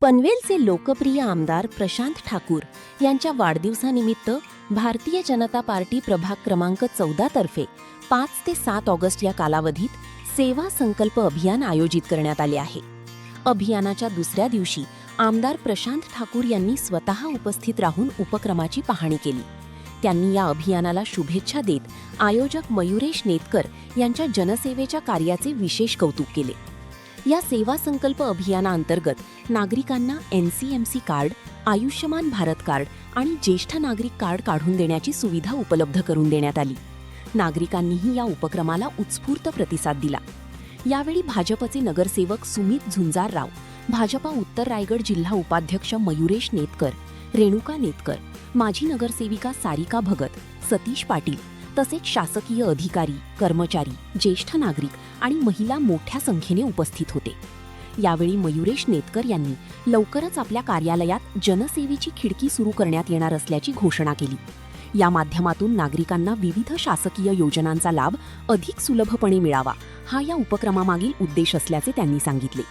पनवेलचे लोकप्रिय आमदार प्रशांत ठाकूर यांच्या वाढदिवसानिमित्त भारतीय जनता पार्टी प्रभाग क्रमांक 14 तर्फे 5 ते 7 ऑगस्ट या कालावधीत सेवा संकल्प अभियान आयोजित करण्यात आले आहे. अभियानाच्या दुसऱ्या दिवशी आमदार प्रशांत ठाकूर यांनी स्वतः उपस्थित राहून उपक्रमाची पाहणी केली. त्यांनी या अभियानाला शुभेच्छा देत आयोजक मयुरेश नेतकर यांच्या जनसेवेच्या कार्याचे विशेष कौतुक केले. या सेवा संकल्प अभियानाअंतर्गत नागरिकांना NCMC card, Ayushman Bharat card आणि ज्येष्ठ नागरिक कार्ड काढून देण्याची सुविधा उपलब्ध करून देण्यात आली. नागरिकांनीही या उपक्रमाला उत्स्फूर्त प्रतिसाद दिला. यावेळी भाजपचे नगरसेवक सुमित झुंजारराव, भाजपा उत्तर रायगड जिल्हा उपाध्यक्ष मयुरेश नेतकर, रेणुका नेतकर, माजी नगरसेविका सारिका भगत, सतीश पाटील तसेच शासकीय अधिकारी, कर्मचारी, ज्येष्ठ नागरिक आणि महिला मोठ्या संख्येने उपस्थित होते. यावेळी मयुरेश नेतकर यांनी लवकरच आपल्या कार्यालयात जनसेवेची खिडकी सुरू करण्यात येणार असल्याची घोषणा केली. या माध्यमातून नागरिकांना विविध शासकीय योजनांचा लाभ अधिक सुलभपणे मिळावा, हा या उपक्रमामागील उद्देश असल्याचे त्यांनी सांगितले.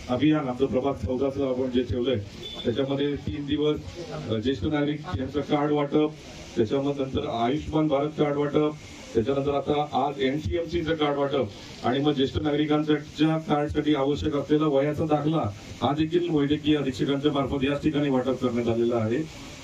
अभियान आपलं प्रभाग 14 आपण जे ठेवलंय त्याच्यामध्ये 3 दिवस ज्येष्ठ नागरिक यांचं कार्ड वाटप, त्याच्यामध्ये नंतर आयुष्यमान भारत कार्ड वाटप, त्याच्यानंतर आता आज NCMCचं कार्ड वाटप आणि मग ज्येष्ठ नागरिकांच्या कार्डसाठी आवश्यक असलेला वयाचा दाखला हा देखील वैद्यकीय अधीक्षकांच्या मार्फत याच ठिकाणी वाटप करण्यात आलेला आहे.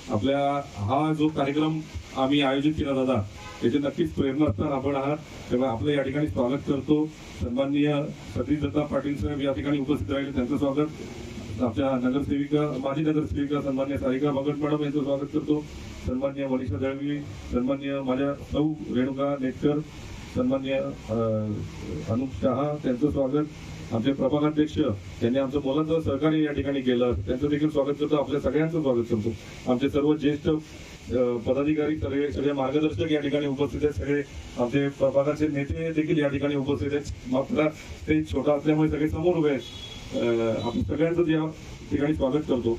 आपल्या हा जो कार्यक्रम आम्ही आयोजित केला दादा, याचे नक्कीच प्रेरणा असणार आपण आहात, तेव्हा आपलं या ठिकाणी स्वागत करतो. सन्माननीय सतीश दत्ता पाटील साहेब या ठिकाणी उपस्थित राहिले, त्यांचं स्वागत. आपल्या नगरसेविका, माजी नगरसेविका सन्मान्य सारिका भगत मॅडम यांचं स्वागत करतो. सन्मान्य मनीषा दळवी, सन्मान्य माझ्या सौ रेणुका नेतकर, सन्मान्य अनुप शहा त्यांचं स्वागत. आमचे प्रभागाध्यक्ष यांनी आमचं मोलाचं सहकार्य या ठिकाणी केलं, त्यांचं देखील स्वागत करतो. आपल्या सगळ्यांचं स्वागत करतो. आमचे सर्व ज्येष्ठ पदाधिकारी, सगळे मार्गदर्शक या ठिकाणी उपस्थित आहेत. सगळे आमचे प्रभागाचे नेते देखील या ठिकाणी उपस्थित आहेत. मात्र ते छोटा असल्यामुळे सगळे समोर उभे आहेत. आपण सगळ्यांचं या ठिकाणी स्वागत करतो.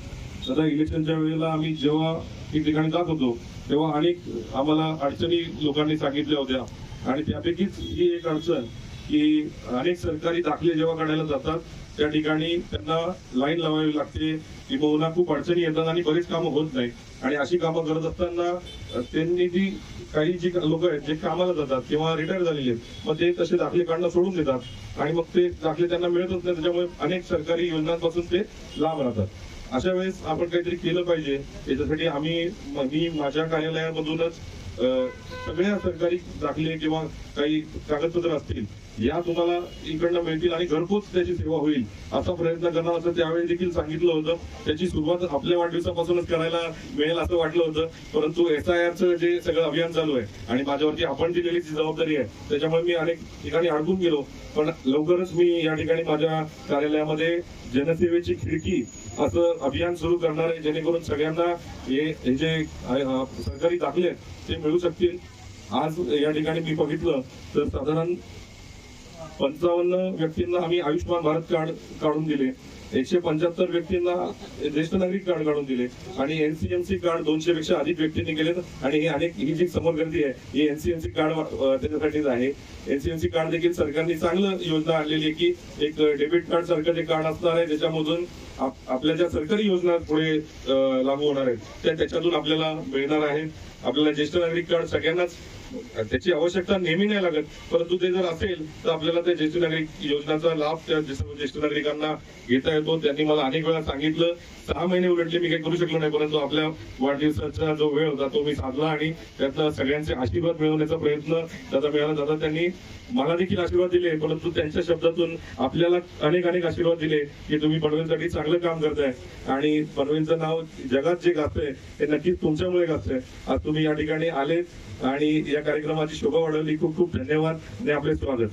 दादा, इलेक्शनच्या वेळेला आम्ही जेव्हा ठिकाणी जात होतो तेव्हा अनेक आम्हाला अडचणी लोकांनी सांगितल्या होत्या आणि त्यापैकीच ही एक अडचण की अनेक सरकारी दाखले जेव्हा काढायला जातात त्या ठिकाणी त्यांना लाईन लावावी लागते, किंवा खूप अडचणी येतात आणि बरीच कामं होत नाही. आणि अशी कामं करत असताना त्यांनी काही जी लोक आहेत जे कामाला जातात किंवा रिटायर झालेले आहेत, मग ते तसे दाखले काढणं सोडून देतात आणि मग ते दाखले त्यांना मिळतच नाही. त्याच्यामुळे अनेक सरकारी योजनांपासून ते लांब राहतात. अशा वेळेस आपण काहीतरी केलं पाहिजे. याच्यासाठी मी माझ्या कार्यालयामधूनच सगळ्या सरकारी दाखले किंवा काही कागदपत्र असतील या तुम्हाला इकडनं मिळतील आणि घरपोच त्याची सेवा होईल असा प्रयत्न करणार असं त्यावेळी देखील सांगितलं होतं. त्याची सुरुवात आपल्या वाढदिवसापासूनच करायला मिळेल असं वाटलं होतं, परंतु SIRचं जे सगळं अभियान चालू आहे आणि माझ्यावरती आपण दिलेली जी जबाबदारी आहे त्याच्यामुळे मी अनेक ठिकाणी अडकून गेलो. पण लवकरच मी या ठिकाणी माझ्या कार्यालयामध्ये जनसेवेची खिडकी असं अभियान सुरू करणार आहे, जेणेकरून सगळ्यांना हे जे सरकारी दाखले ते मिळू शकतील. आज या ठिकाणी मी बघितलं तर साधारण 55 व्यक्तींना आम्ही आयुष्यमान भारत कार्ड काढून दिले, 175 व्यक्तींना ज्येष्ठ नागरिक कार्ड काढून दिले आणि NCMC कार्ड 200 पेक्षा अधिक व्यक्तींनी केले. आणि ही जी समोर गर्दी आहे ही NCMC कार्ड त्याच्यासाठीच आहे. NCMC कार्ड देखील सरकारने चांगलं योजना आणलेली आहे की एक डेबिट कार्ड सारखं जे कार्ड असणार आहे ज्याच्यामधून आपल्या ज्या सरकारी योजना पुढे लागू होणार आहेत त्याच्यातून आपल्याला मिळणार आहे. आपल्याला ज्येष्ठ नागरिक कार्ड सगळ्यांनाच त्याची आवश्यकता नेहमी नाही लागत, परंतु ते जर असेल तर आपल्याला त्या ज्येष्ठ नागरिक योजनाचा लाभ त्या ज्येष्ठ नागरिकांना घेता येतो. त्यांनी मला अनेक वेळा सांगितलं, 6 महिने उलटले मी काही करू शकलो नाही, परंतु आपल्या वाढदिवसाचा जो वेळ होता तो मी साधला आणि त्यातला सगळ्यांचे आशीर्वाद मिळवण्याचा प्रयत्न दादा मिळाला. दादा त्यांनी मला देखील आशीर्वाद दिले, परंतु त्यांच्या शब्दातून आपल्याला अनेक आशीर्वाद दिले की तुम्ही पनवेलसाठी चांगलं काम करताय आणि पनवेलचं नाव जगात जे गाजतंय ते नक्कीच तुमच्यामुळे गाजतंय. आज तुम्ही या ठिकाणी आले आणि या कार्यक्रमाची शोभा वाढवली. खूप खूप धन्यवाद आणि आपले स्वागत.